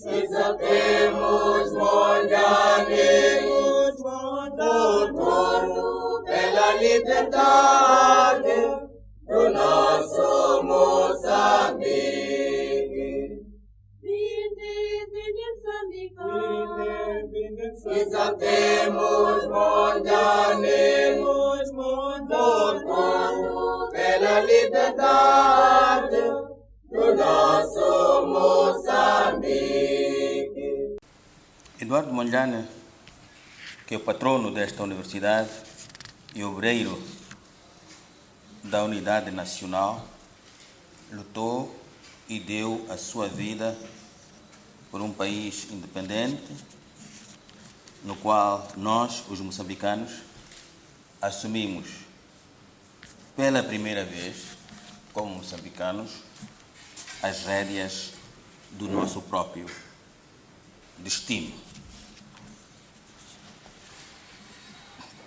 Exaltemos Mondiane, lutando pela liberdade do nosso Moçambique. Exaltemos Mondiane, lutando pela liberdade do nosso Moçambique. Eduardo Mondlane, que é o patrono desta universidade e obreiro da unidade nacional, lutou e deu a sua vida por um país independente, no qual nós, os moçambicanos, assumimos pela primeira vez, como moçambicanos, as rédeas do nosso próprio destino.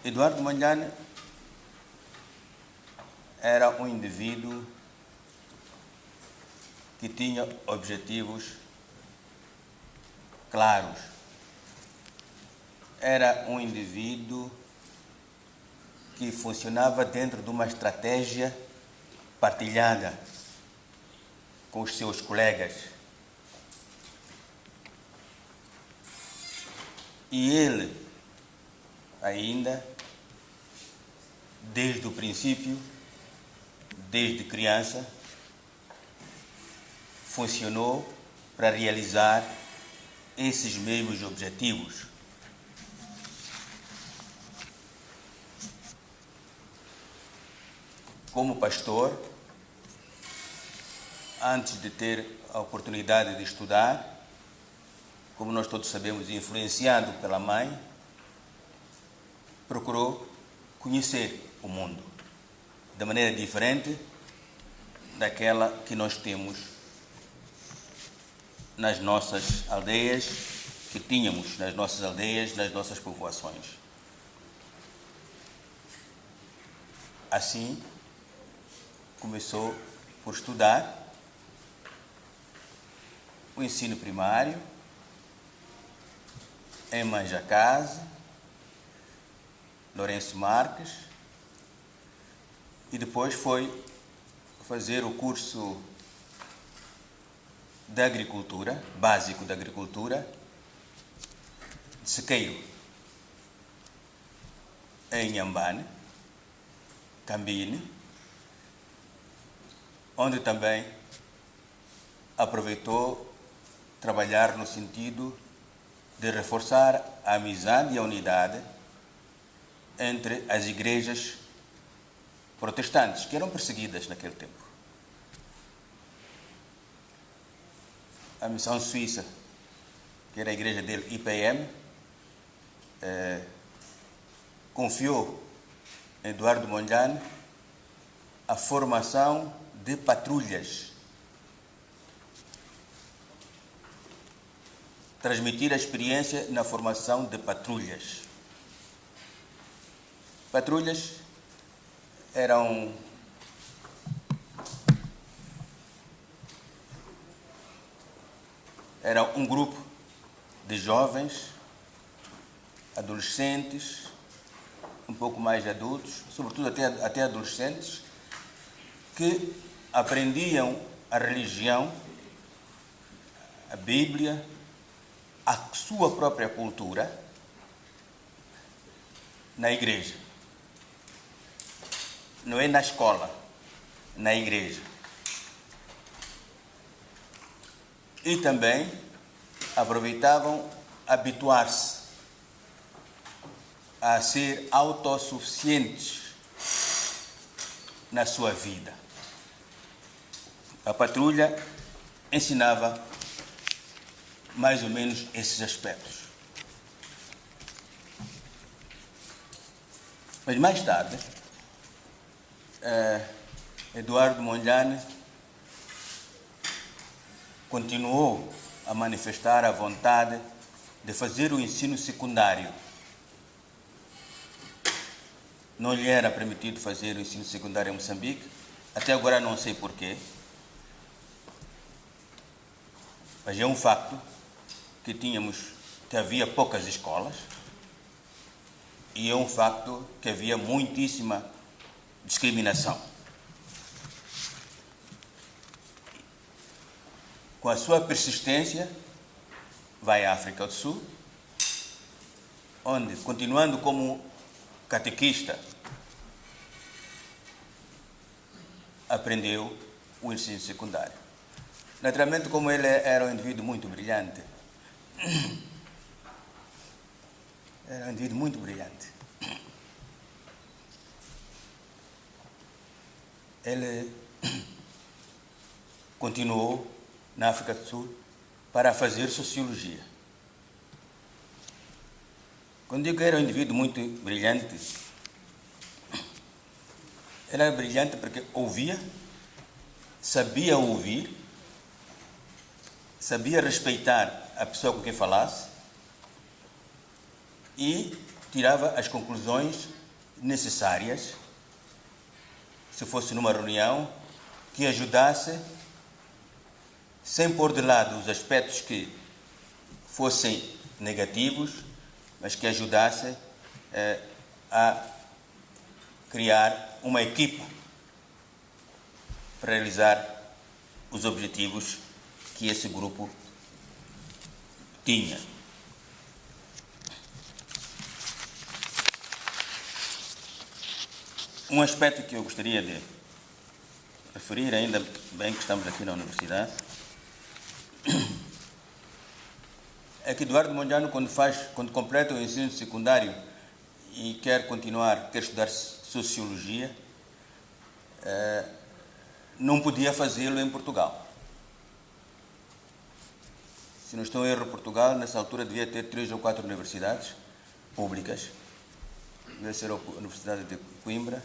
Eduardo Mondlane era um indivíduo que tinha objetivos claros. Era um indivíduo que funcionava dentro de uma estratégia partilhada com os seus colegas. E ele, ainda, desde o princípio, desde criança, funcionou para realizar esses mesmos objetivos. Como pastor, antes de ter a oportunidade de estudar, como nós todos sabemos, influenciado pela mãe, procurou conhecer o mundo de maneira diferente daquela que nós temos nas nossas aldeias, que tínhamos nas nossas aldeias, nas nossas povoações. Assim, começou por estudar o ensino primário em Manjacase, Lourenço Marques, e depois foi fazer o curso de agricultura, básico de agricultura, de Sequeiro, em Inhambane, Cambine, onde também aproveitou trabalhar no sentido de reforçar a amizade e a unidade entre as igrejas protestantes, que eram perseguidas naquele tempo. A missão suíça, que era a igreja dele, IPM, confiou a Eduardo Mondlane a formação de patrulhas, transmitir a experiência na formação de patrulhas. Patrulhas era um grupo de jovens, adolescentes, um pouco mais adultos, sobretudo até adolescentes, que aprendiam a religião, a Bíblia, a sua própria cultura na igreja. Não é na escola, na igreja. E também aproveitavam habituar-se a ser autossuficientes na sua vida. A patrulha ensinava mais ou menos esses aspectos. Mas mais tarde, Eduardo Mondlane continuou a manifestar a vontade de fazer o ensino secundário. Não lhe era permitido fazer o ensino secundário em Moçambique, até agora não sei porquê. Mas é um facto que havia poucas escolas e é um facto que havia muitíssima discriminação. Com a sua persistência, vai à África do Sul, onde, continuando como catequista, aprendeu o ensino secundário. Naturalmente, como ele era um indivíduo muito brilhante, ele continuou na África do Sul para fazer sociologia. Quando digo que era um indivíduo muito brilhante, ele era brilhante porque ouvia, sabia ouvir, sabia respeitar a pessoa com quem falasse e tirava as conclusões necessárias, se fosse numa reunião, que ajudasse, sem pôr de lado os aspectos que fossem negativos, mas que ajudasse a criar uma equipa para realizar os objetivos que esse grupo tinha. Um aspecto que eu gostaria de referir, ainda bem que estamos aqui na universidade, é que Eduardo Mondlane, quando completa o ensino secundário e quer estudar sociologia, não podia fazê-lo em Portugal. Se não estou em erro, Portugal, nessa altura, devia ter 3 ou 4 universidades públicas. Devia ser a Universidade de Coimbra,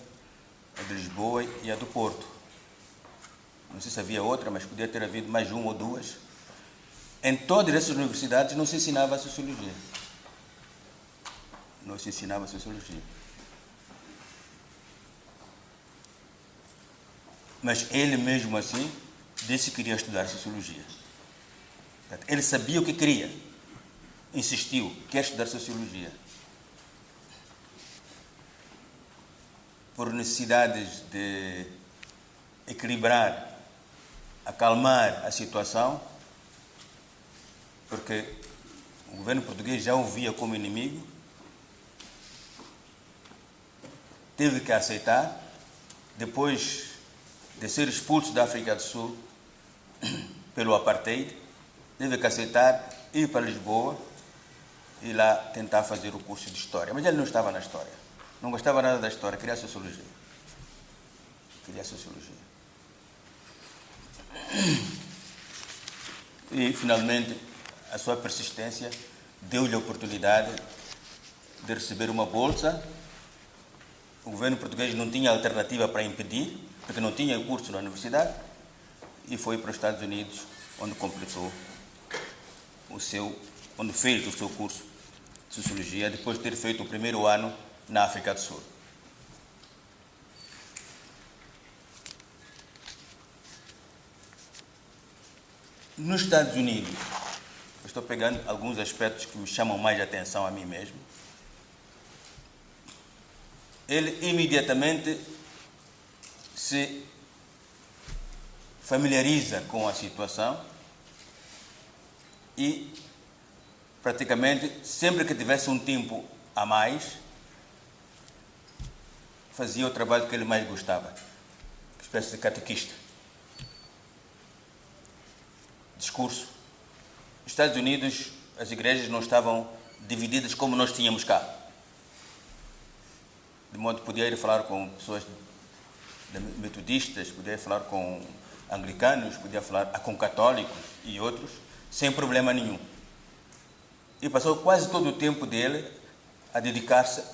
a de Lisboa e a do Porto. Não sei se havia outra, mas podia ter havido mais uma ou duas. Em todas essas universidades não se ensinava a sociologia. Não se ensinava a sociologia. Mas ele mesmo assim disse que queria estudar sociologia. Ele sabia o que queria. Insistiu, quer estudar sociologia. Por necessidades de equilibrar, acalmar a situação, porque o governo português já o via como inimigo, teve que aceitar, depois de ser expulso da África do Sul pelo apartheid, teve que aceitar ir para Lisboa e lá tentar fazer o curso de História. Mas ele não estava na História, não gostava nada da História, queria Sociologia. E, finalmente, a sua persistência deu-lhe a oportunidade de receber uma bolsa. O governo português não tinha alternativa para impedir, porque não tinha curso na universidade, e foi para os Estados Unidos, onde onde fez o seu curso de Sociologia, depois de ter feito o primeiro ano na África do Sul. Nos Estados Unidos, eu estou pegando alguns aspectos que me chamam mais a atenção a mim mesmo. Ele imediatamente se familiariza com a situação e, praticamente, sempre que tivesse um tempo a mais, fazia o trabalho que ele mais gostava, uma espécie de catequista. Discurso. Nos Estados Unidos, as igrejas não estavam divididas como nós tínhamos cá. De modo que podia ir falar com pessoas metodistas, podia falar com anglicanos, podia falar com católicos e outros, sem problema nenhum. E passou quase todo o tempo dele a dedicar-se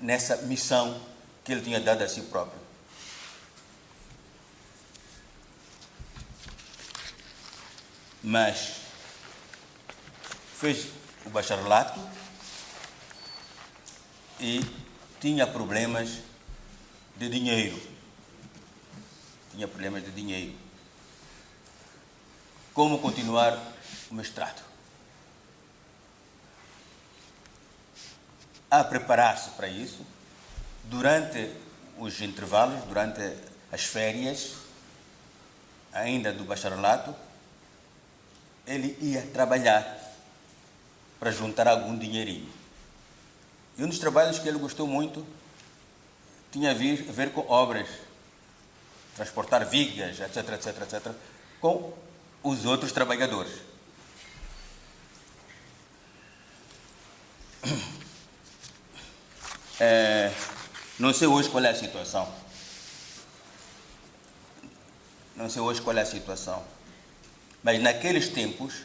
nessa missão que ele tinha dado a si próprio. Mas fez o bacharelato e tinha problemas de dinheiro. como continuar o mestrado. A preparar-se para isso, durante os intervalos, durante as férias, ainda do bacharelato, ele ia trabalhar para juntar algum dinheirinho. E um dos trabalhos que ele gostou muito tinha a ver com obras, transportar vigas, etc, etc, etc, com os outros trabalhadores. Não sei hoje qual é a situação. Não sei hoje qual é a situação. Mas naqueles tempos,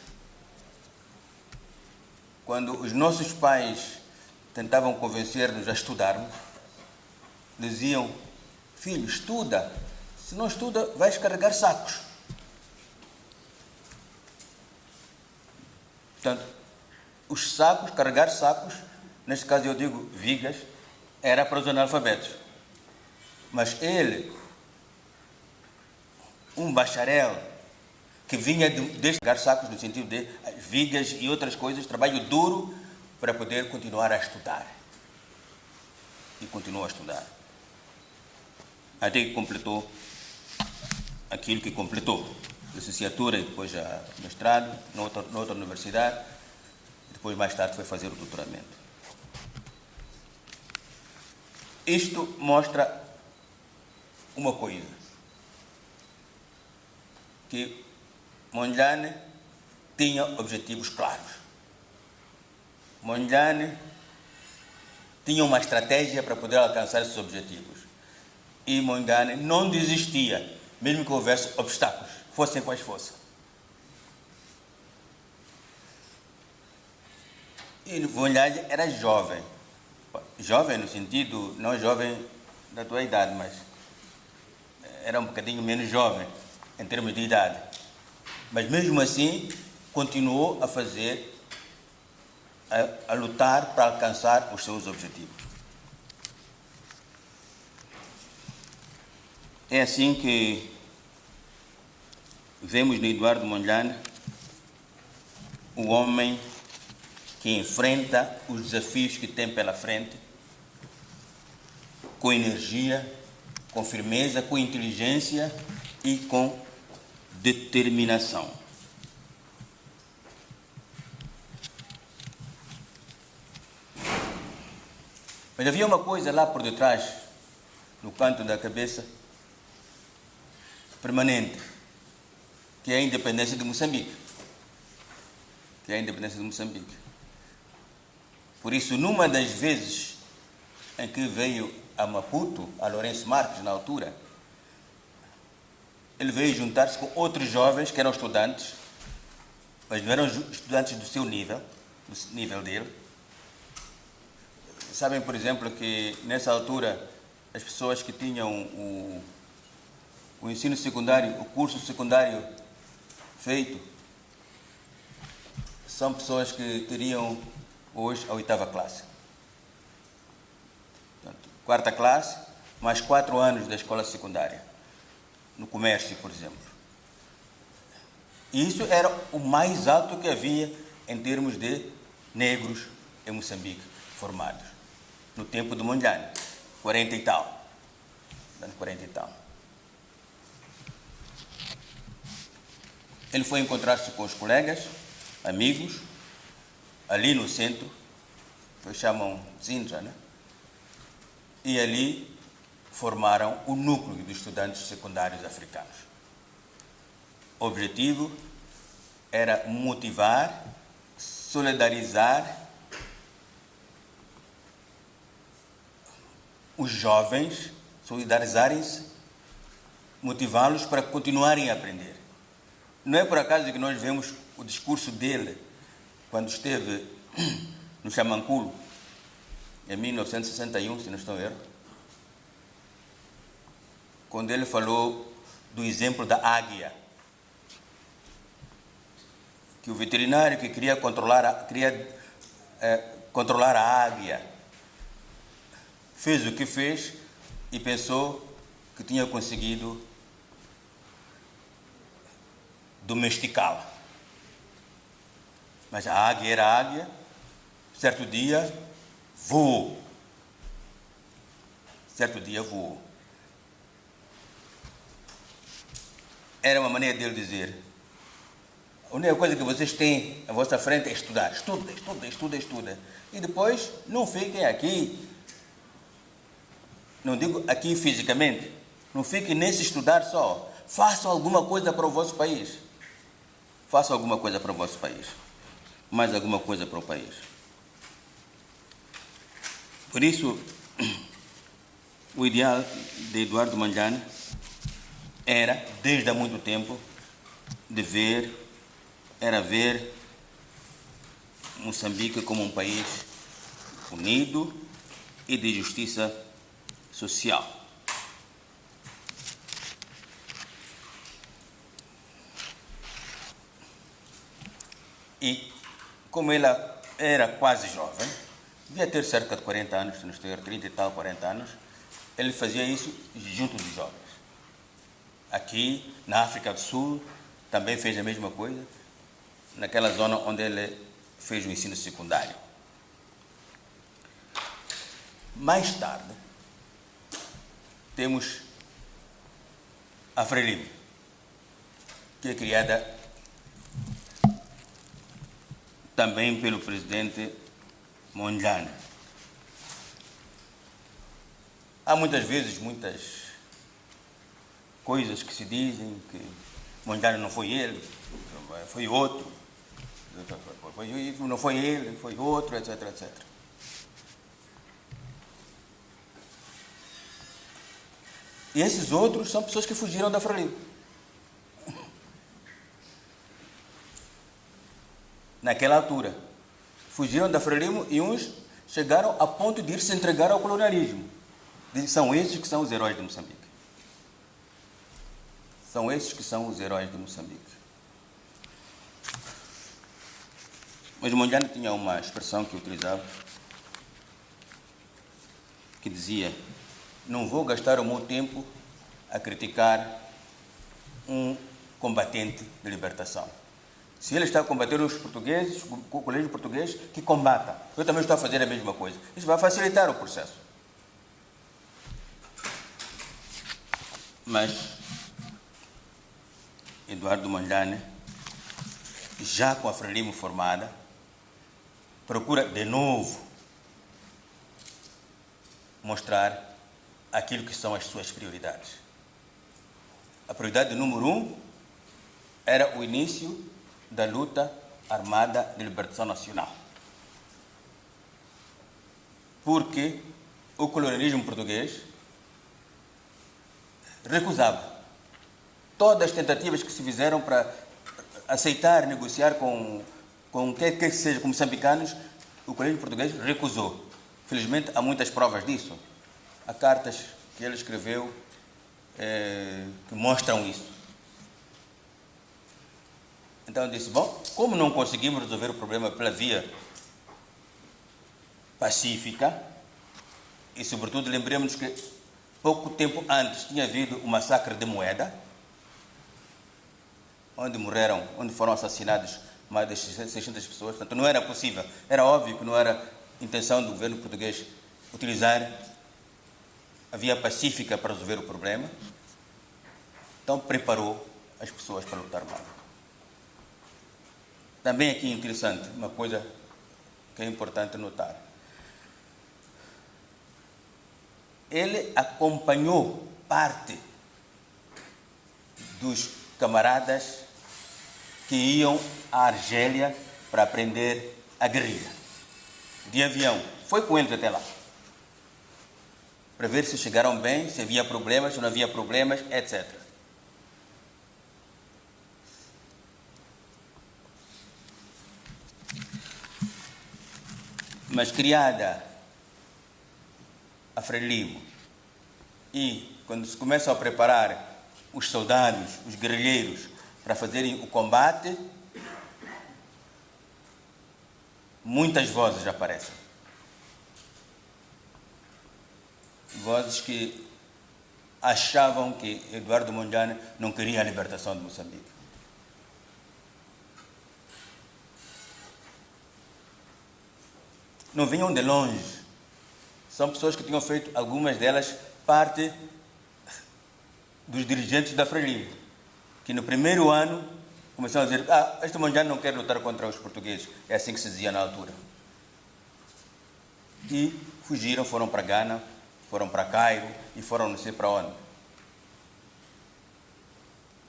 quando os nossos pais tentavam convencer-nos a estudarmos, diziam: filho, estuda. Se não estuda, vais carregar sacos. Portanto, os sacos, carregar sacos, neste caso eu digo vigas, era para os analfabetos. Mas ele, um bacharel, que vinha de carregar sacos no sentido de vigas e outras coisas, trabalho duro para poder continuar a estudar. E continuou a estudar. Até que completou aquilo que completou. Licenciatura e depois já mestrado, noutra universidade. E depois, mais tarde, foi fazer o doutoramento. Isto mostra uma coisa. Que Mondlane tinha objetivos claros. Mondlane tinha uma estratégia para poder alcançar esses objetivos. E Mondlane não desistia, mesmo que houvesse obstáculos, fossem quais fossem. E Mondlane era jovem. Jovem no sentido, não jovem da tua idade, mas era um bocadinho menos jovem em termos de idade. Mas mesmo assim, continuou a fazer, a lutar para alcançar os seus objetivos. É assim que vemos no Eduardo Mondlane o homem que enfrenta os desafios que tem pela frente com energia, com firmeza, com inteligência e com determinação. Mas havia uma coisa lá por detrás, no canto da cabeça, permanente, que é a independência de Moçambique. Por isso, numa das vezes em que veio a Maputo, a Lourenço Marques, na altura, ele veio juntar-se com outros jovens que eram estudantes, mas não eram estudantes do seu nível, do nível dele. Sabem, por exemplo, que nessa altura as pessoas que tinham o ensino secundário, o curso secundário feito, são pessoas que teriam hoje a 8ª classe. Portanto, 4ª classe, mais 4 anos da escola secundária. No comércio, por exemplo. E isso era o mais alto que havia em termos de negros em Moçambique formados. No tempo do Mondlane, 40 e tal. Ele foi encontrar-se com os colegas, amigos, ali no centro, que chamam Zinja, né? E ali formaram o núcleo dos estudantes secundários africanos. O objetivo era motivar, solidarizar os jovens, solidarizarem-se, motivá-los para continuarem a aprender. Não é por acaso que nós vemos o discurso dele quando esteve no Xamanculo, em 1961, se não estou a erro, quando ele falou do exemplo da águia, que o veterinário que queria controlar a águia fez o que fez e pensou que tinha conseguido domesticá-la. Mas a águia era águia, certo dia voou. Certo dia voou. Era uma maneira dele dizer: a única coisa que vocês têm à vossa frente é estudar. Estuda, estuda, estuda, estuda. E depois não fiquem aqui, não digo aqui fisicamente, não fiquem nesse estudar só. Façam alguma coisa para o vosso país. Façam alguma coisa para o vosso país. Mais alguma coisa para o país. Por isso, o ideal de Eduardo Mondlane era, desde há muito tempo, era ver Moçambique como um país unido e de justiça social. E, como ela era quase jovem, devia ter cerca de 40 anos, se não estiver 30 e tal, 40 anos, ele fazia isso junto dos jovens. Aqui, na África do Sul, também fez a mesma coisa, naquela zona onde ele fez o ensino secundário. Mais tarde, temos a Frelimo, que é criada também pelo presidente Mondlane. Há muitas vezes, muitas coisas que se dizem que Mondlane não foi ele, foi outro, não foi ele, foi outro, etc, etc. E esses outros são pessoas que fugiram da Frelimo. Naquela altura, fugiram da Frelimo e uns chegaram a ponto de ir se entregar ao colonialismo. São esses que são os heróis de Moçambique. São esses que são os heróis de Moçambique. Mas Mondlane tinha uma expressão que utilizava, que dizia: não vou gastar o meu tempo a criticar um combatente de libertação. Se ele está a combater os portugueses, o colégio português, que combata. Eu também estou a fazer a mesma coisa. Isso vai facilitar o processo. Mas Eduardo Mondlane, já com a Frelimo formada, procura de novo mostrar aquilo que são as suas prioridades. A prioridade número 1 era o início da luta armada de libertação nacional. Porque o colonialismo português recusava todas as tentativas que se fizeram para aceitar, negociar com quem quer que seja, com moçambicanos. O colonialismo português recusou. Felizmente há muitas provas disso. Há cartas que ele escreveu que mostram isso. Então eu disse: bom, como não conseguimos resolver o problema pela via pacífica, e sobretudo lembremos que pouco tempo antes tinha havido o massacre de Moeda, onde foram assassinados mais de 600 pessoas. Portanto, não era possível, era óbvio que não era intenção do governo português utilizar a via pacífica para resolver o problema. Então preparou as pessoas para lutar armado. Também aqui é interessante, uma coisa que é importante notar. Ele acompanhou parte dos camaradas que iam à Argélia para aprender a guerrilha. De avião, foi com eles até lá. Para ver se chegaram bem, se havia problemas, se não havia problemas, etc. Mas criada a Frelimo, e quando se começam a preparar os soldados, os guerrilheiros, para fazerem o combate, muitas vozes aparecem. Vozes que achavam que Eduardo Mondlane não queria a libertação de Moçambique. não vinham de longe. São pessoas que tinham feito, algumas delas, parte dos dirigentes da Frelimo, que no primeiro ano começaram a dizer: este Mondlane não quer lutar contra os portugueses. É assim que se dizia na altura. E fugiram, foram para Gana, foram para Cairo e foram não sei para onde.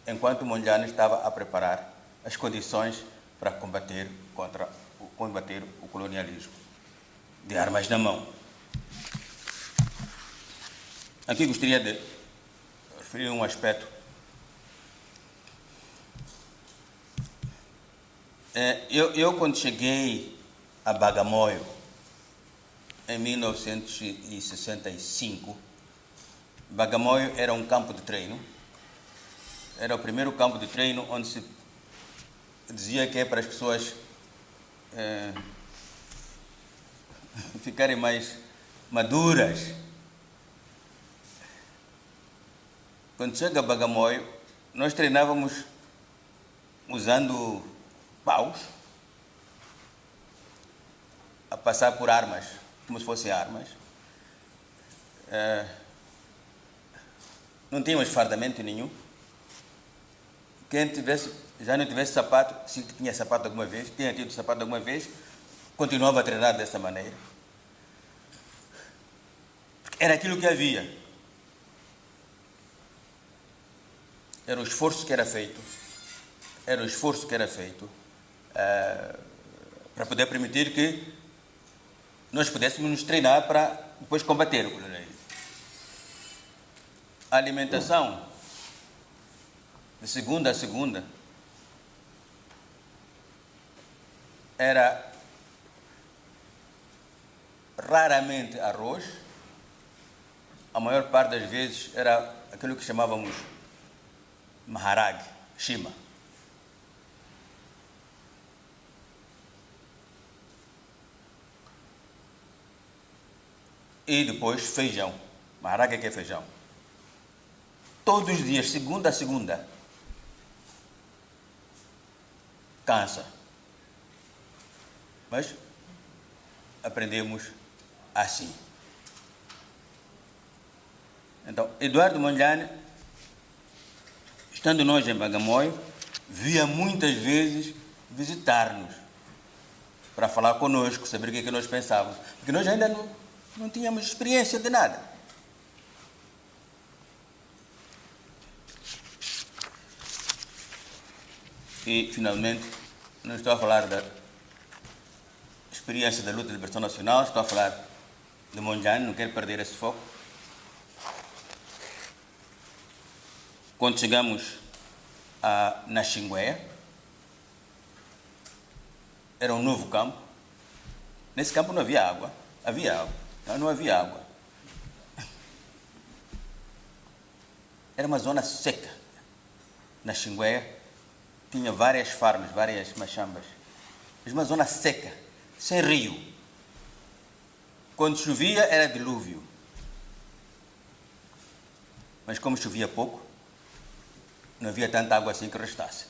Enquanto Mondlane estava a preparar as condições para combater o colonialismo de armas na mão. Aqui gostaria de referir um aspecto. Eu quando cheguei a Bagamoyo, em 1965, Bagamoyo era um campo de treino. Era o primeiro campo de treino onde se dizia que é para as pessoas ficarem mais maduras. Quando chega a Bagamoyo, nós treinávamos usando paus a passar por armas, como se fossem armas. Não tínhamos fardamento nenhum. Quem já não tivesse sapato, se tinha sapato alguma vez, tinha tido sapato alguma vez, continuava a treinar dessa maneira. Era aquilo que havia. Era o esforço que era feito. Para poder permitir que nós pudéssemos nos treinar para depois combater o colonialismo. A alimentação, de segunda a segunda, era raramente arroz. A maior parte das vezes era aquilo que chamávamos maharag, shima. E depois feijão. Maharag é que é feijão. Todos os dias, segunda a segunda. Cansa. Mas aprendemos assim. Então, Eduardo Mondlane, estando nós em Bagamoyo, via muitas vezes visitar-nos para falar conosco, saber o que é que nós pensávamos. Porque nós ainda não tínhamos experiência de nada. E, finalmente, não estou a falar da experiência da luta de libertação nacional, estou a falar de Mondlane, não quero perder esse foco. Quando chegamos na Xinguéia, era um novo campo. Nesse campo não havia água. Havia água. Não havia água. Era uma zona seca. Na Xinguéia tinha várias farmas, várias machambas. Mas uma zona seca, sem rio. Quando chovia era dilúvio. Mas como chovia pouco, não havia tanta água assim que restasse.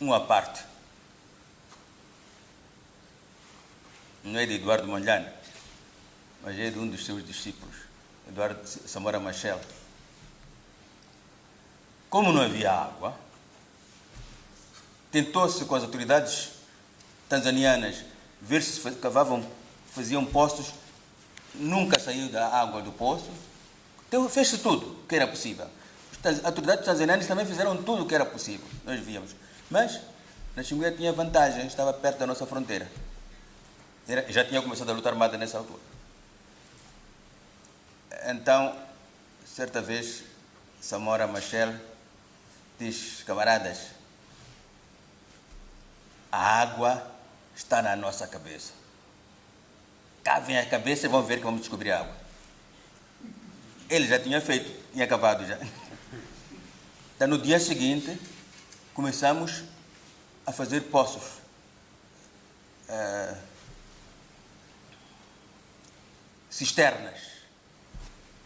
Uma parte. Não é de Eduardo Mondlane, mas é de um dos seus discípulos, Eduardo Samora Machel. Como não havia água, tentou-se com as autoridades tanzanianas ver se faziam poços. Nunca saiu da água do poço. Então fez-se tudo o que era possível. As autoridades tanzanianas também fizeram tudo o que era possível. Nós víamos. Mas na Xinguéia tinha vantagem, estava perto da nossa fronteira. Já tinha começado a luta armada nessa altura. Então, certa vez, Samora Machel diz: camaradas, a água está na nossa cabeça. Cavem a cabeça e vão ver que vamos descobrir a água. Ele já tinha feito, tinha acabado já. Então, no dia seguinte, começamos a fazer poços. Cisternas.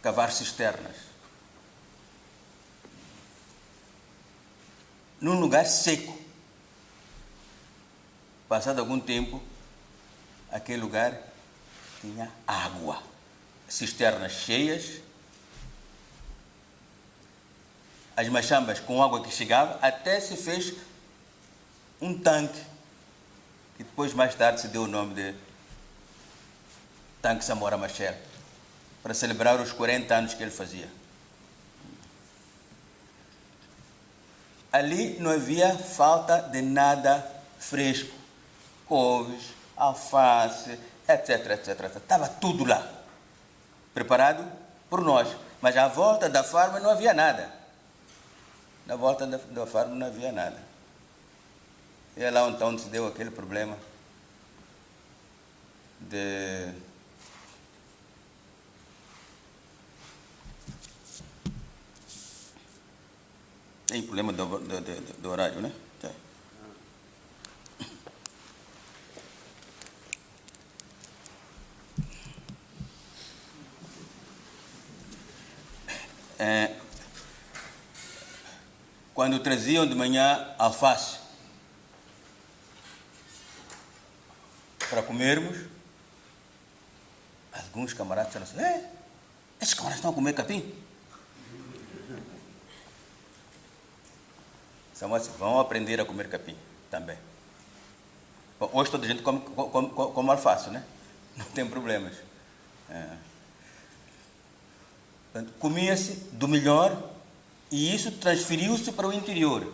Cavar cisternas. Num lugar seco. passado algum tempo, aquele lugar tinha água, cisternas cheias, as machambas com água que chegava, até se fez um tanque, que depois mais tarde se deu o nome de Tanque Samora Machel, para celebrar os 40 anos que ele fazia. Ali não havia falta de nada fresco, couves, alface, etc, etc, etc. Estava tudo lá, preparado por nós. Mas à volta da farma não havia nada. Na volta da farma não havia nada. E é lá então onde se deu aquele problema de tem problema do horário, né? Tá. Quando traziam de manhã alface para comermos, alguns camaradas disseram assim: esses camaradas estão a comer capim? Vão aprender a comer capim também. Bom, hoje toda a gente come alface, né? Não tem problemas. Comia-se do melhor e isso transferiu-se para o interior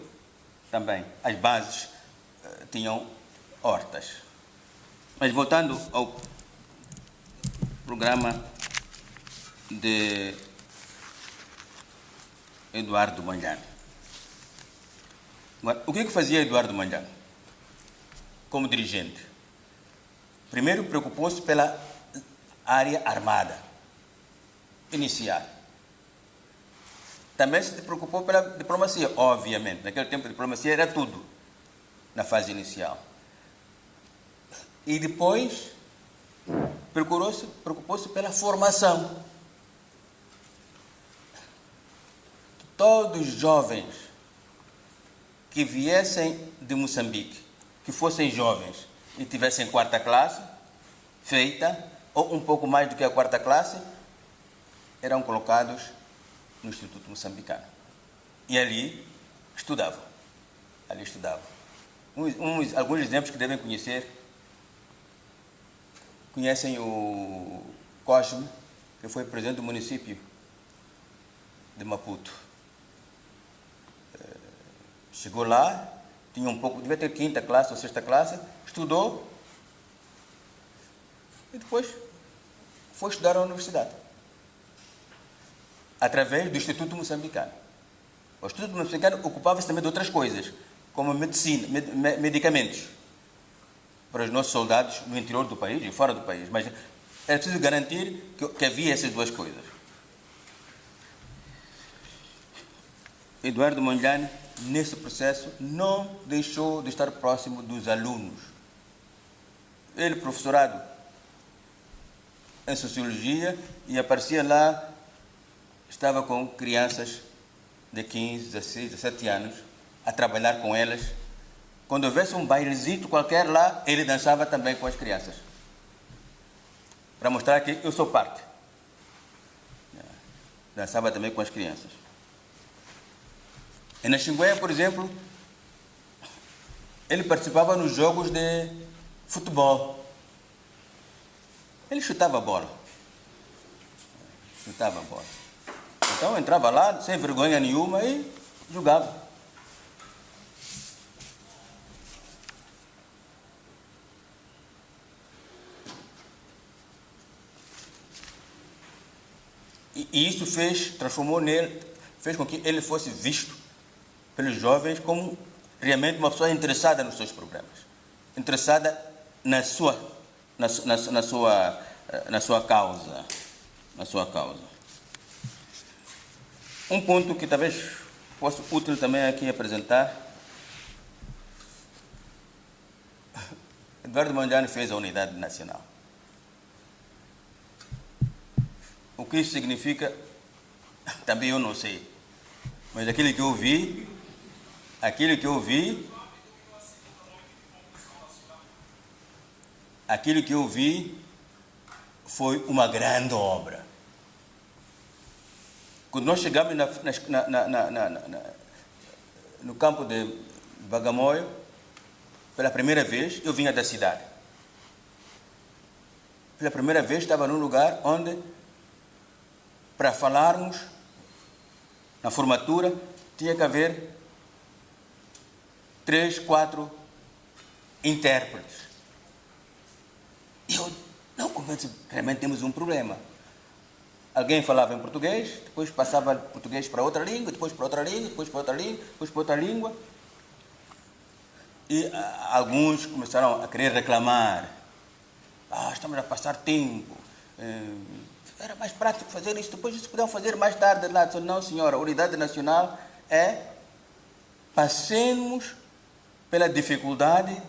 também. As bases tinham hortas. Mas voltando ao programa de Eduardo Mondlane. O que fazia Eduardo Mondlane como dirigente? Primeiro, preocupou-se pela área armada inicial. Também se preocupou pela diplomacia, obviamente. Naquele tempo a diplomacia era tudo na fase inicial. E depois preocupou-se pela formação. Todos os jovens que viessem de Moçambique, que fossem jovens e tivessem quarta classe feita, ou um pouco mais do que a quarta classe, eram colocados no Instituto Moçambicano. E ali estudavam. Alguns exemplos que devem conhecer. Conhecem o Cosme, que foi presidente do município de Maputo. Chegou lá, tinha um pouco, devia ter quinta classe ou sexta classe, estudou e depois foi estudar na universidade, através do Instituto Moçambicano. O Instituto Moçambicano ocupava-se também de outras coisas, como medicina, medicamentos, para os nossos soldados no interior do país e fora do país. Mas era preciso garantir que havia essas duas coisas. Eduardo Mondlane, nesse processo, não deixou de estar próximo dos alunos. Ele, professorado em Sociologia, e aparecia lá, estava com crianças de 15, 16, 17 anos, a trabalhar com elas. Quando houvesse um bailezito qualquer lá, ele dançava também com as crianças, para mostrar que eu sou parte. Dançava também com as crianças. E na Xinguéia, por exemplo, ele participava nos jogos de futebol. Ele chutava a bola. Então entrava lá, sem vergonha nenhuma, e jogava. E isso transformou nele, fez com que ele fosse visto pelos jovens como realmente uma pessoa interessada nos seus problemas, interessada na sua causa. Um ponto que talvez fosse útil também aqui apresentar: Eduardo Mondlane fez a unidade nacional. O que isso significa, também eu não sei, mas aquilo que eu vi, aquilo que eu vi foi uma grande obra. Quando nós chegamos no campo de Bagamoio, pela primeira vez, eu vinha da cidade. Pela primeira vez estava num lugar onde, para falarmos na formatura, tinha que haver 3, 4 intérpretes. E eu não convenço, realmente temos um problema. Alguém falava em português, depois passava português para outra língua, depois para outra língua, depois para outra língua, depois para outra língua. E alguns começaram a querer reclamar. Estamos a passar tempo. Era mais prático fazer isso, depois isso podemos fazer mais tarde. Lá. Não, senhora, a unidade nacional é passemos pela dificuldade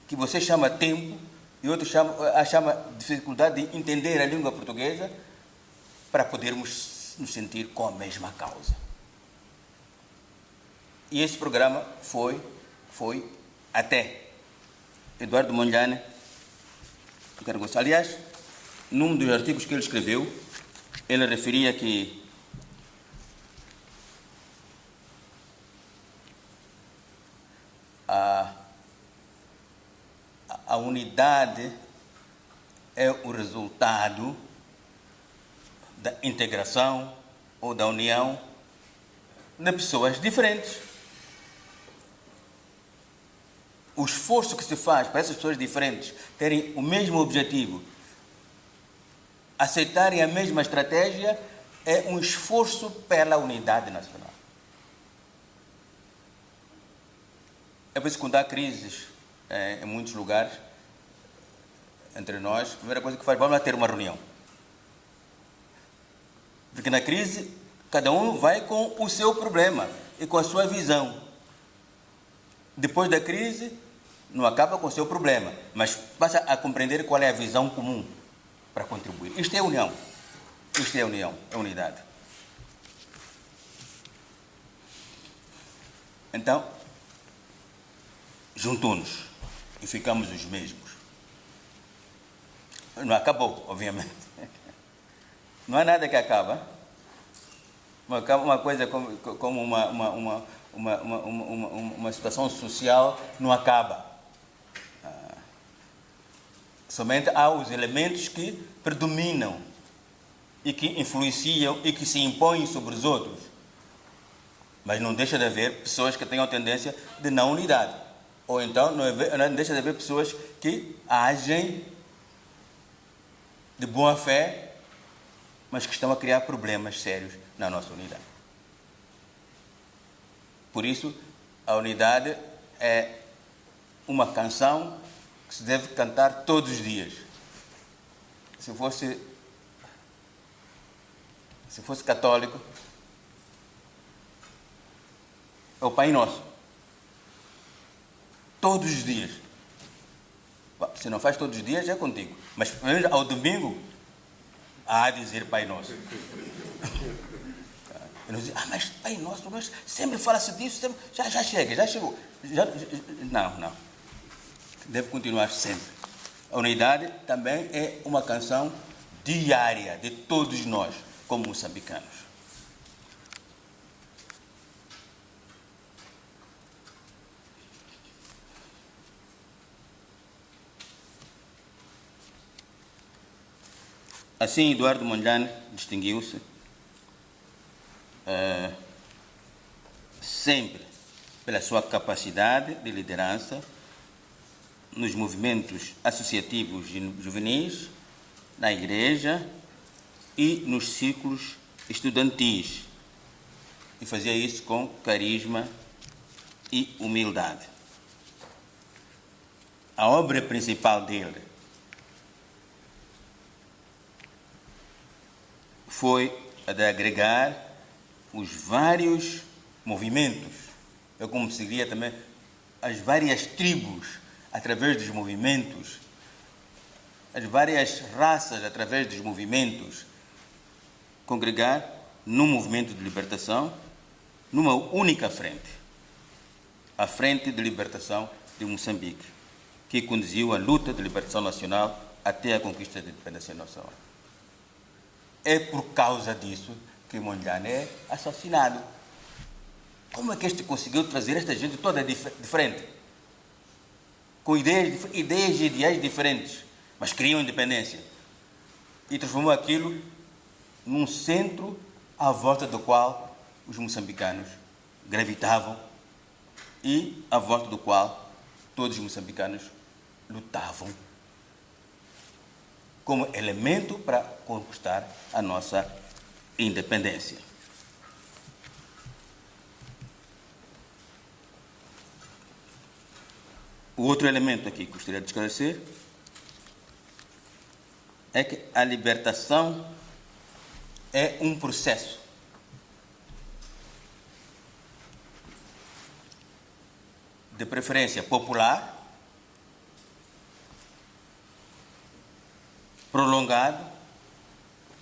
que você chama tempo e outros chama dificuldade de entender a língua portuguesa para podermos nos sentir com a mesma causa. E esse programa foi até Eduardo Mondlane. Aliás, num dos artigos que ele escreveu, ele referia que a unidade é o resultado da integração ou da união de pessoas diferentes. O esforço que se faz para essas pessoas diferentes terem o mesmo objetivo, aceitarem a mesma estratégia, é um esforço pela unidade nacional. É por isso que quando há crises em muitos lugares, entre nós, a primeira coisa que faz, vamos lá ter uma reunião. Porque na crise, cada um vai com o seu problema e com a sua visão. Depois da crise, não acaba com o seu problema, mas passa a compreender qual é a visão comum para contribuir. Isto é união. Isto é união, é unidade. Então, juntou-nos e ficamos os mesmos. Não acabou, obviamente. Não há nada que acaba. Uma coisa como uma situação social não acaba. Somente há os elementos que predominam e que influenciam e que se impõem sobre os outros. Mas não deixa de haver pessoas que tenham tendência de não unidade. Ou então não deixa de haver pessoas que agem de boa fé, mas que estão a criar problemas sérios na nossa unidade. Por isso, a unidade é uma canção que se deve cantar todos os dias. Se fosse católico, é o Pai Nosso. Todos os dias. Se não faz todos os dias, é contigo. Mas pelo menos ao domingo, há a dizer Pai Nosso. Eu não digo, mas Pai Nosso, mas sempre fala-se disso, sempre, já chega, já chegou. Não. Deve continuar sempre. A unidade também é uma canção diária de todos nós, como moçambicanos. Assim, Eduardo Mondlane distinguiu-se sempre pela sua capacidade de liderança nos movimentos associativos juvenis, na igreja e nos círculos estudantis. E fazia isso com carisma e humildade. A obra principal dele foi a de agregar os vários movimentos, eu como seguiria também as várias tribos através dos movimentos, as várias raças através dos movimentos, congregar num movimento de libertação, numa única frente, a Frente de Libertação de Moçambique. que conduziu a luta de libertação nacional até a conquista da independência nacional. É por causa disso que Mondlane é assassinado. Como é que este conseguiu trazer esta gente toda diferente? Com ideias e ideais diferentes, mas queriam independência. E transformou aquilo num centro à volta do qual os moçambicanos gravitavam e à volta do qual todos os moçambicanos lutavam como elemento para conquistar a nossa independência. O outro elemento aqui que gostaria de esclarecer é que a libertação é um processo. De preferência popular, prolongado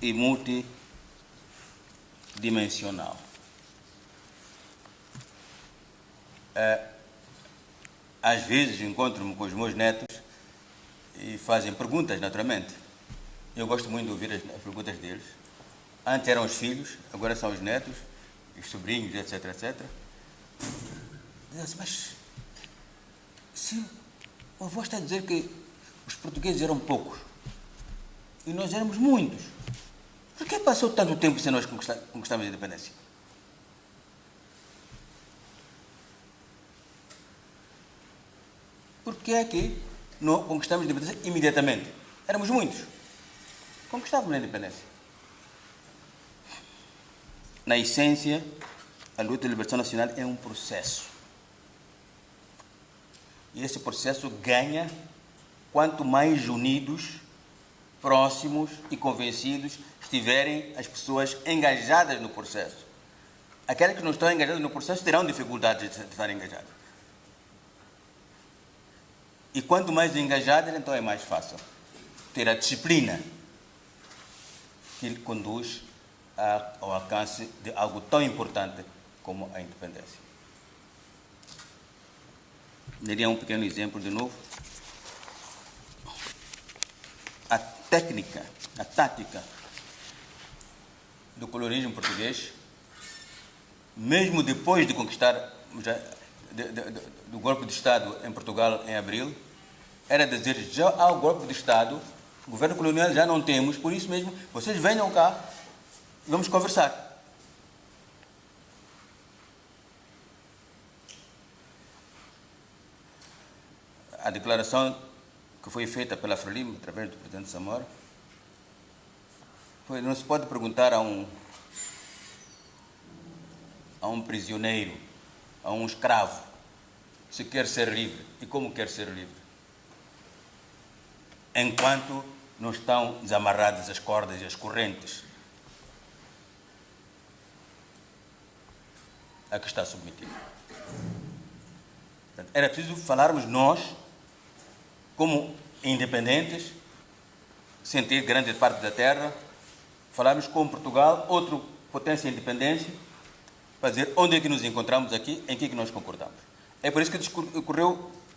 e multidimensional. Às vezes encontro-me com os meus netos e fazem perguntas, naturalmente. Eu gosto muito de ouvir as perguntas deles. Antes eram os filhos, agora são os netos, os sobrinhos, etc, etc. Dizem assim, mas se o avô está a dizer que os portugueses eram poucos e nós éramos muitos, por que passou tanto tempo sem nós conquistarmos a independência? Por que é que não conquistamos a independência imediatamente? Éramos muitos. Conquistávamos a independência. Na essência, a luta de libertação nacional é um processo. E esse processo ganha quanto mais unidos, próximos e convencidos estiverem as pessoas engajadas no processo. Aquelas que não estão engajadas no processo terão dificuldade de estar engajadas. E quanto mais engajadas, então é mais fácil ter a disciplina que conduz ao alcance de algo tão importante como a independência. Daria um pequeno exemplo de novo. A técnica, a tática do colonismo português, mesmo depois de conquistar do golpe de Estado em Portugal em abril, era dizer, já há o golpe de Estado, o governo colonial já não temos, por isso mesmo, vocês venham cá, vamos conversar. A declaração que foi feita pela Frelimo, através do presidente Samora, foi, não se pode perguntar a um prisioneiro, a um escravo, se quer ser livre e como quer ser livre, enquanto não estão desamarradas as cordas e as correntes a que está submetido. Portanto, era preciso falarmos nós, como independentes, sem ter grande parte da terra, falarmos com Portugal, outra potência independência, para dizer onde é que nos encontramos aqui, em que é que nós concordamos. É por isso que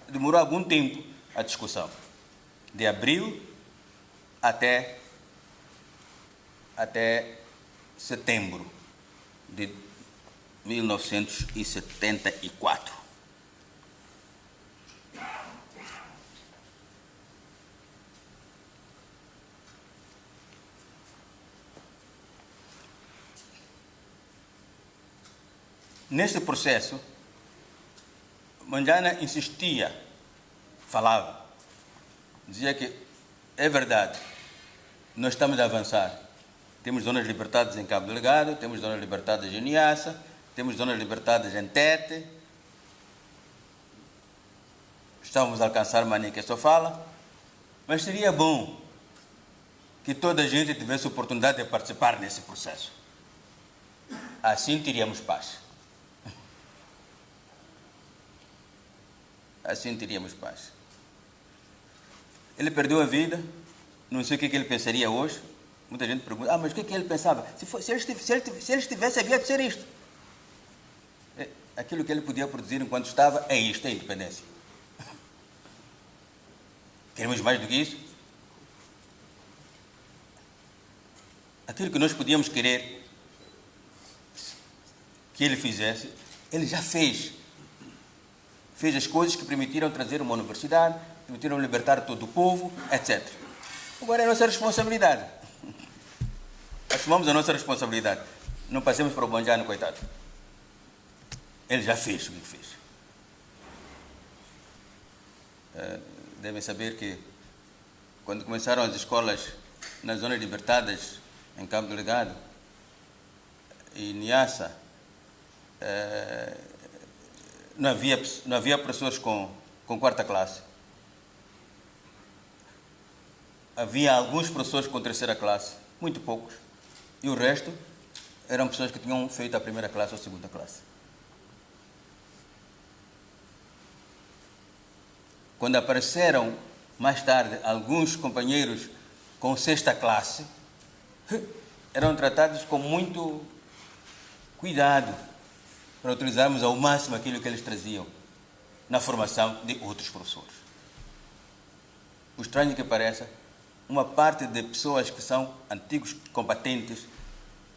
demorou algum tempo a discussão, de abril até setembro de 1974. Nesse processo, Mondlane insistia, falava, dizia que é verdade, nós estamos a avançar. Temos zonas libertadas em Cabo Delgado, temos zonas libertadas em Niassa, temos zonas libertadas em Tete, estamos a alcançar Manica e Sofala, mas seria bom que toda a gente tivesse oportunidade de participar nesse processo. Assim teríamos paz. Assim teríamos paz. Ele perdeu a vida, não sei o que ele pensaria hoje. Muita gente pergunta, mas o que ele pensava? Se ele estivesse, havia de ser isto. Aquilo que ele podia produzir enquanto estava é isto, é a independência. Queremos mais do que isso? Aquilo que nós podíamos querer que ele fizesse, ele já fez. Fez as coisas que permitiram trazer uma universidade, permitiram libertar todo o povo, etc. Agora é a nossa responsabilidade. Assumamos a nossa responsabilidade. Não passemos para o banjano, coitado. Ele já fez o que fez. Devem saber que quando começaram as escolas nas zonas libertadas, em Cabo Delgado e Niassa, não havia professores com quarta classe. Havia alguns professores com terceira classe, muito poucos. E o resto eram pessoas que tinham feito a primeira classe ou a segunda classe. Quando apareceram, mais tarde, alguns companheiros com sexta classe, eram tratados com muito cuidado para utilizarmos ao máximo aquilo que eles traziam na formação de outros professores. Por estranho que pareça, uma parte de pessoas que são antigos combatentes,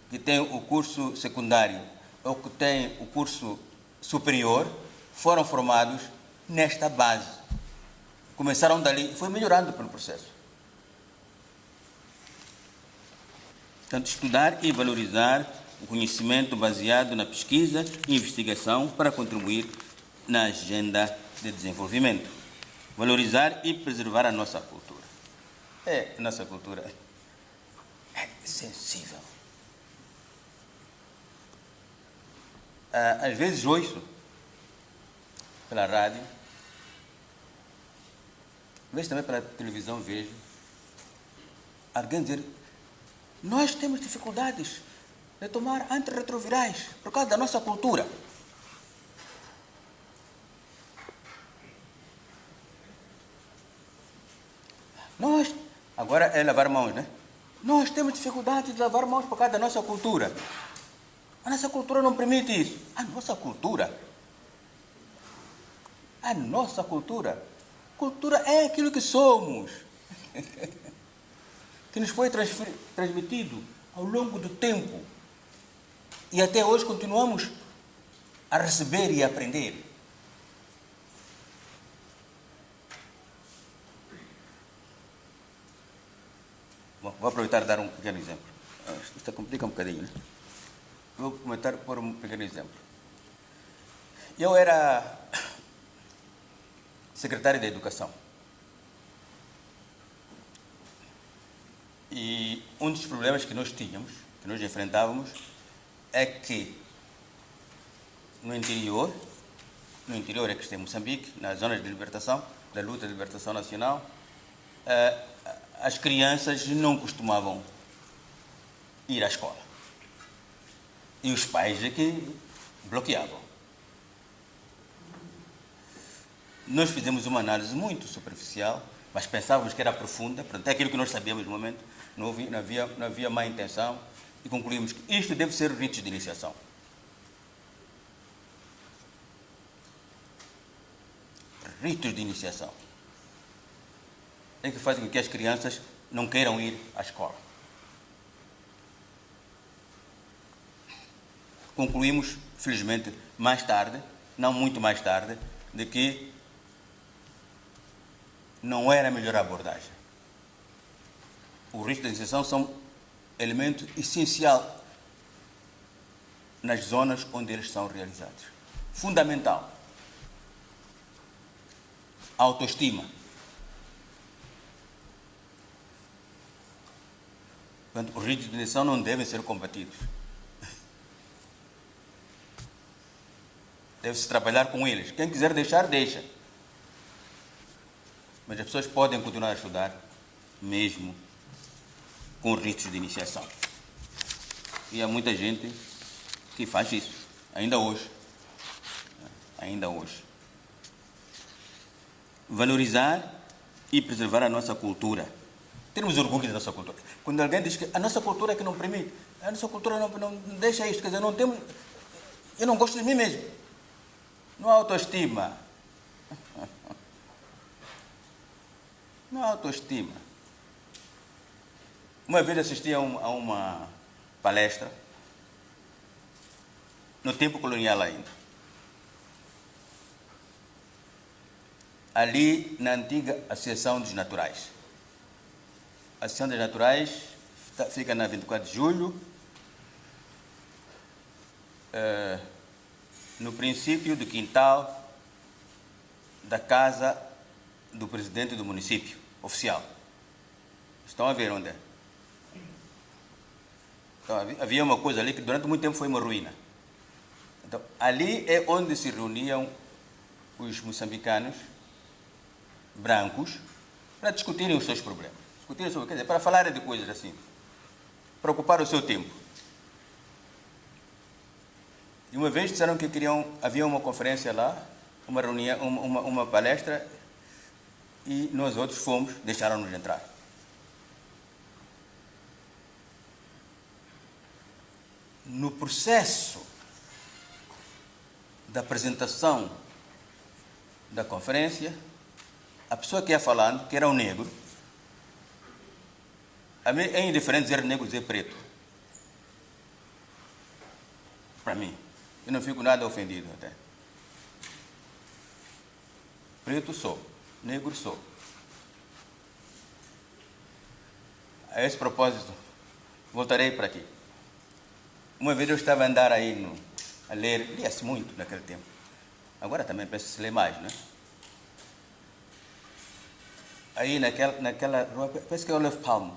que têm o curso secundário ou que têm o curso superior, foram formados nesta base. Começaram dali e foi melhorando pelo processo. Portanto, estudar e valorizar o conhecimento baseado na pesquisa e investigação para contribuir na agenda de desenvolvimento. Valorizar e preservar a nossa cultura. A nossa cultura é sensível. Às vezes ouço pela rádio, às vezes também pela televisão vejo alguém dizer: nós temos dificuldades de tomar antirretrovirais por causa da nossa cultura. Agora é lavar mãos, né? Nós temos dificuldade de lavar mãos por causa da nossa cultura. A nossa cultura não permite isso. A nossa cultura? Cultura é aquilo que somos, que nos foi transmitido ao longo do tempo. E até hoje continuamos a receber e a aprender. Bom, vou aproveitar e dar um pequeno exemplo. Isto complica um bocadinho, né? Vou comentar por um pequeno exemplo. Eu era secretário de Educação. E um dos problemas que nós tínhamos, que nós enfrentávamos, é que no interior é que está em Moçambique, nas zonas de libertação, da luta de libertação nacional, as crianças não costumavam ir à escola. E os pais é que bloqueavam. Nós fizemos uma análise muito superficial, mas pensávamos que era profunda, portanto, é aquilo que nós sabíamos no momento, não havia má intenção, e concluímos que isto deve ser ritos de iniciação. Ritos de iniciação é que fazem com que as crianças não queiram ir à escola. Concluímos, felizmente, mais tarde, não muito mais tarde, de que não era a melhor abordagem. Os ritos de iniciação são elemento essencial nas zonas onde eles são realizados. Fundamental. Autoestima. Portanto, os ritos de iniciação não devem ser combatidos. Deve-se trabalhar com eles. Quem quiser deixar, deixa. Mas as pessoas podem continuar a estudar, mesmo com ritos de iniciação. E há muita gente que faz isso, ainda hoje. Valorizar e preservar a nossa cultura. Termos orgulho da nossa cultura. Quando alguém diz que a nossa cultura é que não permite, a nossa cultura não deixa isto, quer dizer, não temos... Eu não gosto de mim mesmo. Não há autoestima. Não há autoestima. Uma vez assisti a uma palestra, no tempo colonial ainda, ali na antiga Associação dos Naturais. A Associação dos Naturais fica na 24 de julho, no princípio do quintal da casa do presidente do município, oficial. Estão a ver onde é? Então, havia uma coisa ali que durante muito tempo foi uma ruína. Então, ali é onde se reuniam os moçambicanos brancos para discutirem os seus problemas. Discutirem sobre, quer dizer, para falarem de coisas assim, para ocupar o seu tempo. E uma vez disseram que havia uma conferência lá, uma reunião, uma palestra, e nós outros fomos, deixaram-nos entrar. No processo da apresentação da conferência, a pessoa que ia falando, que era um negro, a mim é indiferente dizer negro, dizer preto. Para mim, eu não fico nada ofendido até. Preto sou, negro sou. A esse propósito, voltarei para aqui. Uma vez eu estava a andar aí, a ler, lia-se muito naquele tempo. Agora também penso que se lê mais, não é? Aí naquela rua, penso que é Olaf Palme.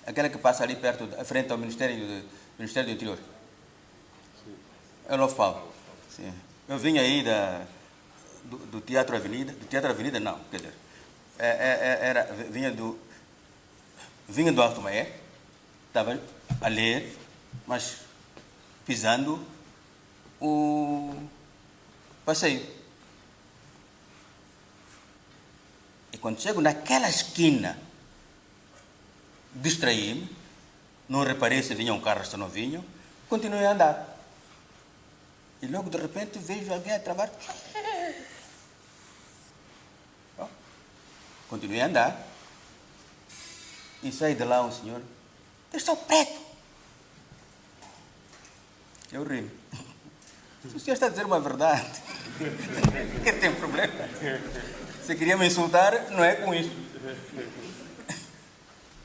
Aquela que passa ali perto, à frente ao Ministério do Interior. É Olaf Palme. Sim. Eu vim aí do Teatro Avenida. Do Teatro Avenida não, quer dizer, vinha do Alto Maé. Estava a ler, mas pisando o passeio. E quando chego naquela esquina, distraí-me, não reparei se vinha um carro, se não vinha, continuei a andar. E logo de repente vejo alguém a travar. Bom, continuei a andar e sai de lá um senhor. Eu sou preto. Eu rio. Se o senhor está a dizer uma verdade, que tem problema? Se queria me insultar, não é com isso.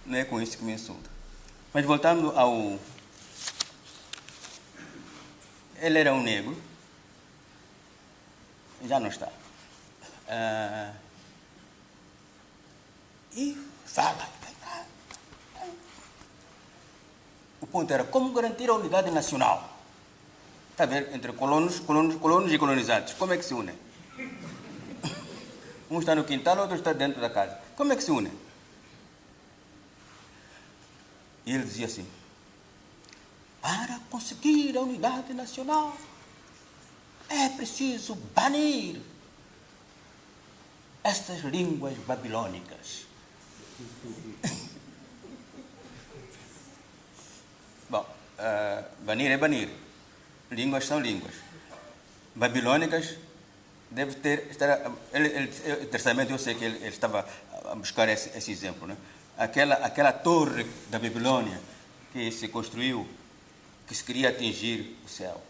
Não é com isso que me insulta. Mas voltando ao... Ele era um negro. Já não está. E fala. O ponto era como garantir a unidade nacional. Está a ver? Entre colonos e colonizados. Como é que se unem? Um está no quintal, o outro está dentro da casa. Como é que se unem? E ele dizia assim: para conseguir a unidade nacional é preciso banir estas línguas babilônicas. Bom, banir é banir. Línguas são línguas. Babilônicas deve estar... Terceiramente, eu sei que ele estava a buscar esse exemplo, né? Aquela torre da Babilônia que se construiu, que se queria atingir o céu.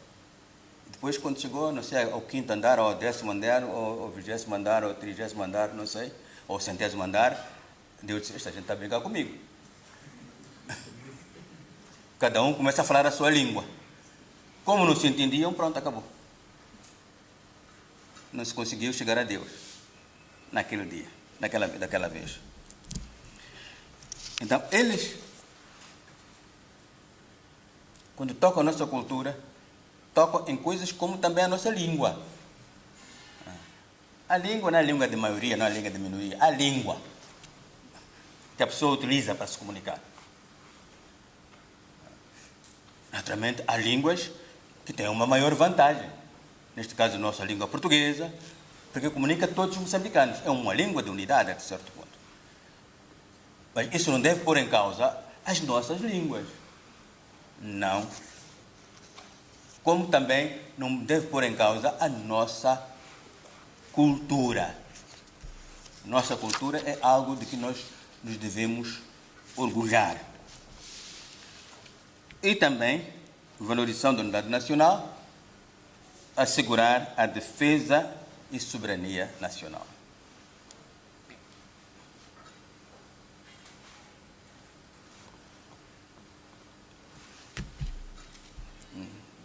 Depois, quando chegou, não sei, ao 5º andar, ou ao 10º andar, ou ao 20º andar, ou ao 30º andar, não sei, ou ao 100º andar, Deus disse: esta gente está a brincar comigo. Cada um começa a falar a sua língua. Como não se entendiam, pronto, acabou. Não se conseguiu chegar a Deus naquele dia, daquela vez. Então, eles, quando tocam a nossa cultura, tocam em coisas como também a nossa língua. A língua não é a língua de maioria, não é a língua de minoria. A língua que a pessoa utiliza para se comunicar. Naturalmente, há línguas que têm uma maior vantagem. Neste caso, a nossa língua portuguesa, porque comunica todos os moçambicanos. É uma língua de unidade, a certo ponto. Mas isso não deve pôr em causa as nossas línguas. Não. Como também não deve pôr em causa a nossa cultura. Nossa cultura é algo de que nós nos devemos orgulhar. E também, valorização da unidade nacional, assegurar a defesa e soberania nacional.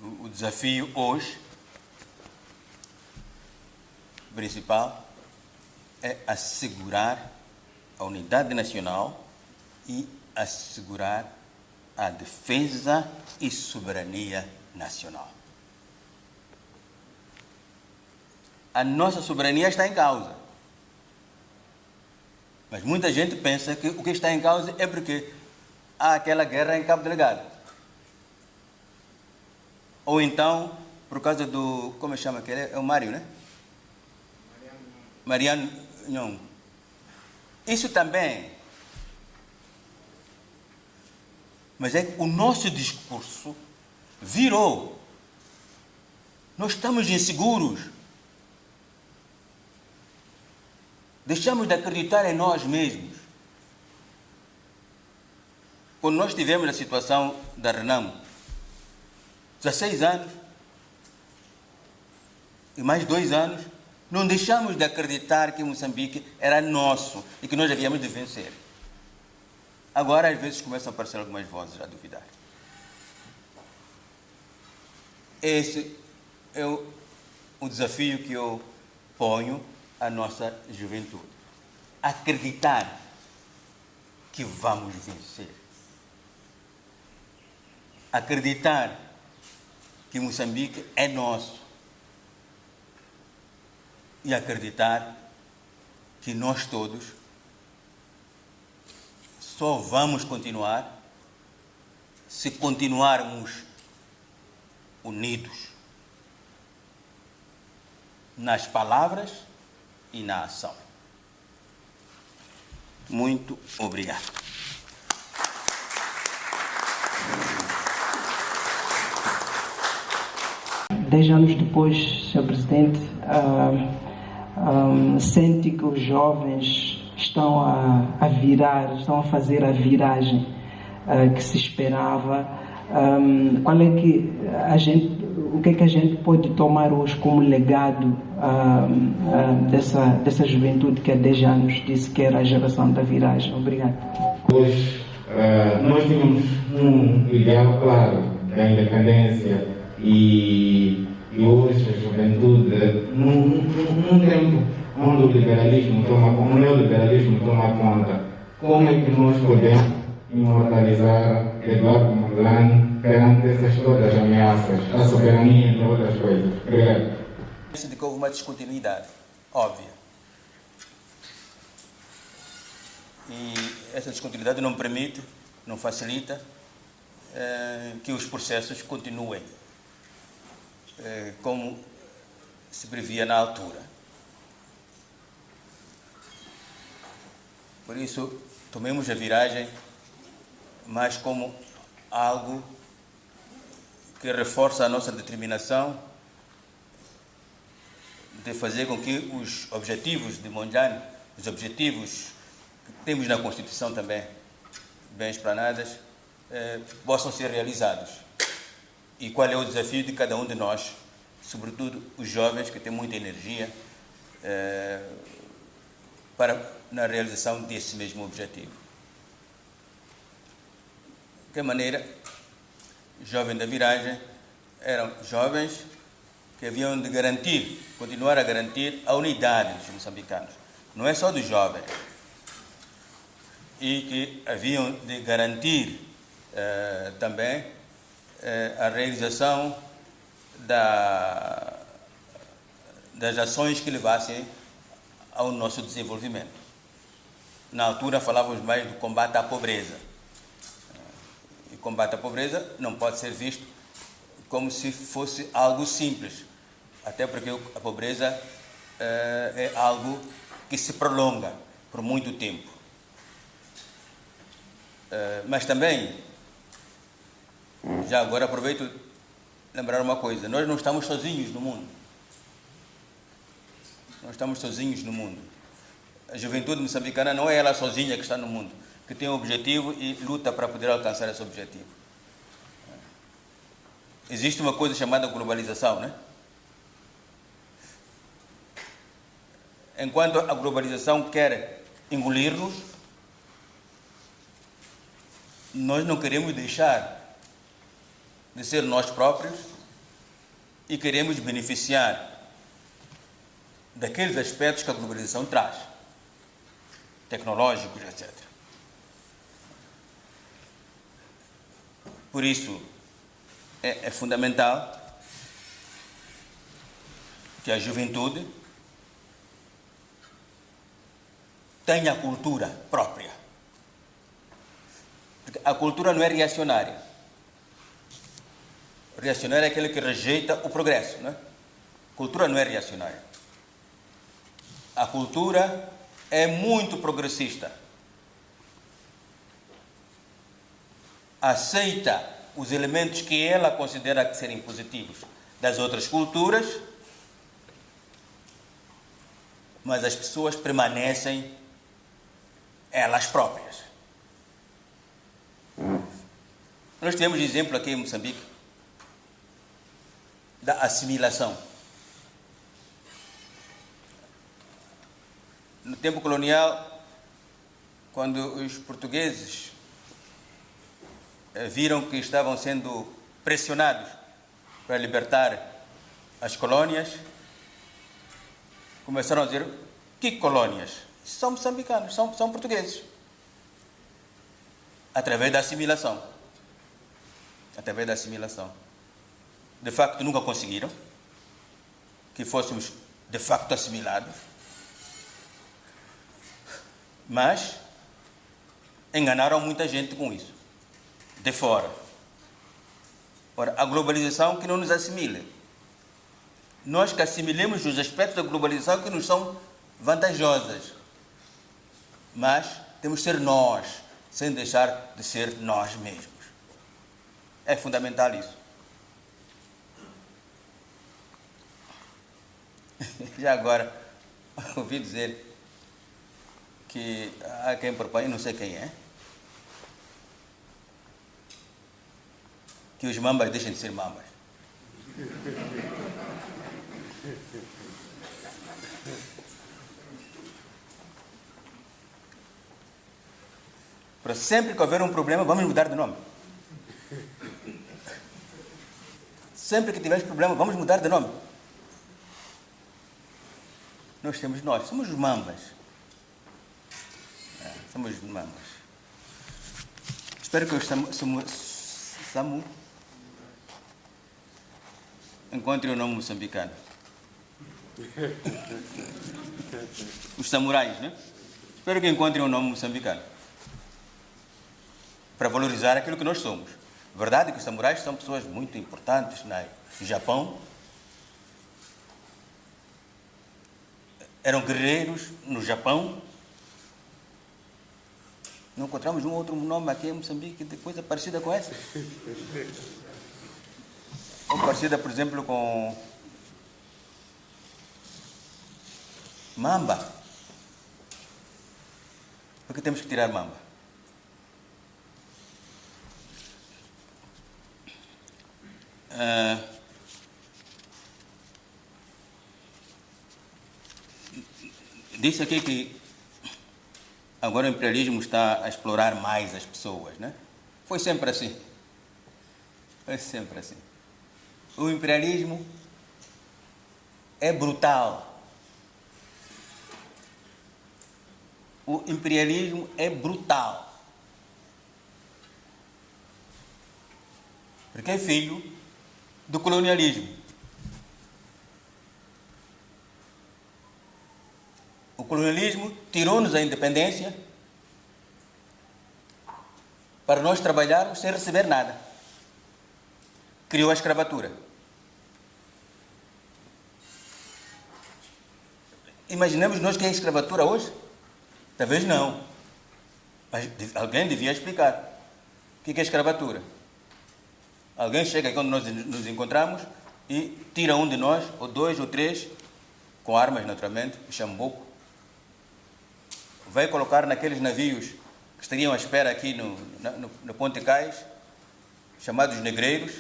O desafio hoje, principal, é assegurar a unidade nacional e assegurar a defesa e soberania nacional. A nossa soberania está em causa. Mas muita gente pensa que o que está em causa é porque há aquela guerra em Cabo Delgado. Ou então, por causa do... Como chama aquele? É o Mário, né? Mariano Nhong. Isso também. Mas é que o nosso discurso virou. Nós estamos inseguros. Deixamos de acreditar em nós mesmos. Quando nós tivemos a situação da Renamo, 16 anos e mais 2 anos, não deixamos de acreditar que Moçambique era nosso e que nós havíamos de vencer. Agora, às vezes, começam a aparecer algumas vozes a duvidar. Esse é o desafio que eu ponho à nossa juventude. Acreditar que vamos vencer. Acreditar que Moçambique é nosso. E acreditar que nós todos só vamos continuar se continuarmos unidos nas palavras e na ação. Muito obrigado. Dez anos depois, Sr. Presidente, sente que os jovens estão a virar, estão a fazer a viragem que se esperava. Qual é que o que é que a gente pode tomar hoje como legado dessa juventude que há 10 anos disse que era a geração da viragem? Obrigado. Hoje nós tínhamos um ideal claro da independência e hoje a juventude, num tempo onde o neoliberalismo toma conta, como é que nós podemos imortalizar Eduardo Mondlane perante essas todas as ameaças, a soberania e outras coisas? Obrigado. De que houve uma descontinuidade óbvia. E essa descontinuidade não permite, não facilita que os processos continuem como se previa na altura. Por isso, tomemos a viragem mais como algo que reforça a nossa determinação de fazer com que os objetivos de Mondlane, os objetivos que temos na Constituição também, bem explanadas, possam ser realizados. E qual é o desafio de cada um de nós, sobretudo os jovens que têm muita energia, na realização desse mesmo objetivo. De que maneira, jovens da viragem eram jovens que haviam de continuar a garantir a unidade dos moçambicanos. Não é só dos jovens. E que haviam de garantir também a realização das ações que levassem ao nosso desenvolvimento. Na altura falávamos mais do combate à pobreza. E combate à pobreza não pode ser visto como se fosse algo simples, até porque a pobreza é algo que se prolonga por muito tempo. Mas também, já agora aproveito lembrar uma coisa: nós não estamos sozinhos no mundo. Não estamos sozinhos no mundo. A juventude moçambicana não é ela sozinha que está no mundo, que tem um objetivo e luta para poder alcançar esse objetivo. Existe uma coisa chamada globalização, né? Enquanto a globalização quer engolir-nos, nós não queremos deixar de ser nós próprios e queremos beneficiar daqueles aspectos que a globalização traz, tecnológicos, etc. Por isso, é fundamental que a juventude tenha a cultura própria. Porque a cultura não é reacionária. O reacionário é aquele que rejeita o progresso, não é? A cultura não é reacionária. A cultura é muito progressista. Aceita os elementos que ela considera que serem positivos das outras culturas, mas as pessoas permanecem elas próprias. Nós temos exemplo aqui em Moçambique da assimilação. No tempo colonial, quando os portugueses viram que estavam sendo pressionados para libertar as colônias, começaram a dizer: que colônias? São moçambicanos, são portugueses. Através da assimilação. Através da assimilação. De facto, nunca conseguiram que fôssemos de facto assimilados, mas enganaram muita gente com isso, de fora. Ora, a globalização que não nos assimile. Nós que assimilemos os aspectos da globalização que nos são vantajosos, mas temos que ser nós, sem deixar de ser nós mesmos. É fundamental isso. Já agora, ouvi dizer que há quem propõe, não sei quem é, que os mambas deixem de ser mambas. Para sempre que houver um problema, vamos mudar de nome. Sempre que tivermos problema, vamos mudar de nome. Nós somos os mambas. Somos os mambas. Espero que o Samu encontre o nome moçambicano. Os samurais, né? Espero que encontrem o nome moçambicano. Para valorizar aquilo que nós somos. Verdade que os samurais são pessoas muito importantes no Japão. Eram guerreiros no Japão. Não encontramos um outro nome aqui em Moçambique de coisa parecida com essa. Ou parecida, por exemplo, com Mamba. Por que temos que tirar Mamba? Disse aqui que agora o imperialismo está a explorar mais as pessoas, né? Foi sempre assim. Foi sempre assim. O imperialismo é brutal. O imperialismo é brutal. Porque é filho do colonialismo. O colonialismo tirou-nos a independência para nós trabalharmos sem receber nada. Criou a escravatura. Imaginamos nós que é a escravatura hoje? Talvez não. Mas alguém devia explicar. O que é a escravatura? Alguém chega quando nós nos encontramos e tira um de nós, ou dois, ou três, com armas naturalmente, chambuco, vai colocar naqueles navios que estariam à espera aqui no Ponte Cais, chamados negreiros,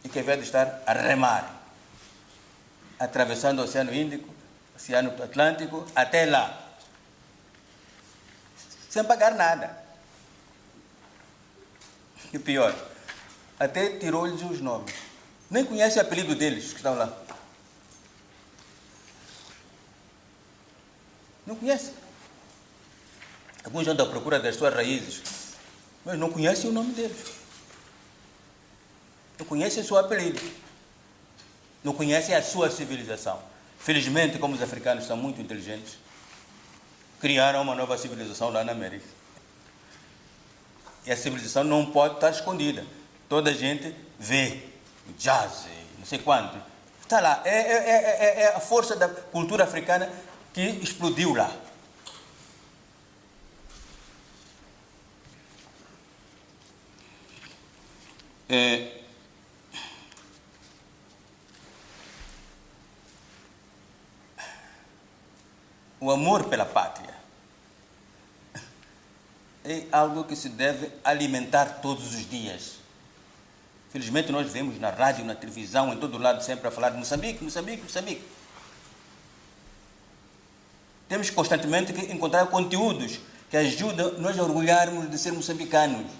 e que ao invés de estar a remar, atravessando o Oceano Índico, Oceano Atlântico, até lá, sem pagar nada. E pior, até tirou-lhes os nomes. Nem conhece o apelido deles que estão lá. Não conhece. Alguns andam à procura das suas raízes, mas não conhecem o nome deles. Não conhecem o seu apelido. Não conhecem a sua civilização. Felizmente, como os africanos são muito inteligentes, criaram uma nova civilização lá na América. E a civilização não pode estar escondida. Toda a gente vê. Jazz, não sei quanto. Está lá. É a força da cultura africana que explodiu lá. O amor pela pátria é algo que se deve alimentar todos os dias. Felizmente nós vemos na rádio, na televisão, em todo lado sempre a falar de Moçambique, Moçambique, Moçambique. Temos constantemente que encontrar conteúdos que ajudam nós a orgulharmos de ser moçambicanos.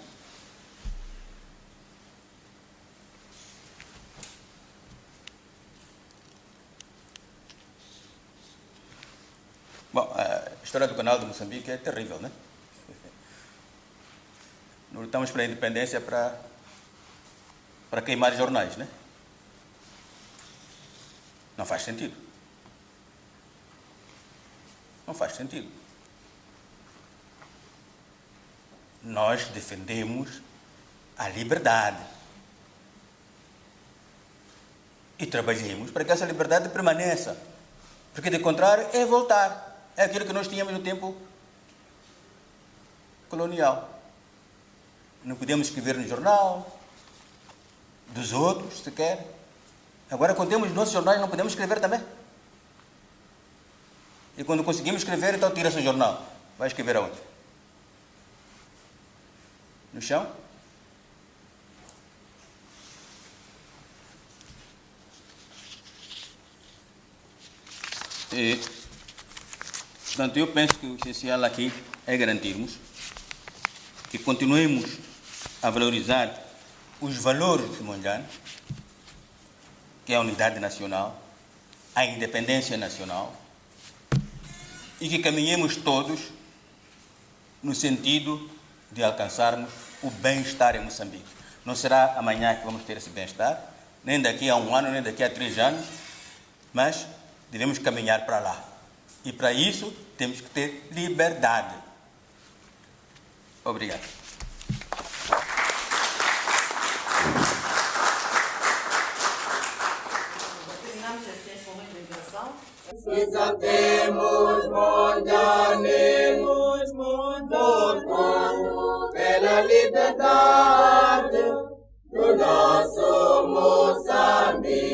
Bom, a história do canal de Moçambique é terrível, né? Nós lutamos pela independência para queimar jornais, né? Não faz sentido. Não faz sentido. Nós defendemos a liberdade e trabalhemos para que essa liberdade permaneça, porque de contrário é voltar. É aquilo que nós tínhamos no tempo colonial. Não podemos escrever no jornal dos outros, sequer. Agora, quando temos nossos jornais, não podemos escrever também. E quando conseguimos escrever, então tira-se o jornal. Vai escrever aonde? No chão? E, portanto, eu penso que o essencial aqui é garantirmos que continuemos a valorizar os valores de Monjane, que é a unidade nacional, a independência nacional, e que caminhemos todos no sentido de alcançarmos o bem-estar em Moçambique. Não será amanhã que vamos ter esse bem-estar, nem daqui a 1 ano, nem daqui a 3 anos, mas devemos caminhar para lá. E para isso temos que ter liberdade. Obrigado. Terminamos esse momento de interação. Exaltemos Monjane, lutando pela liberdade do nosso Moçambique.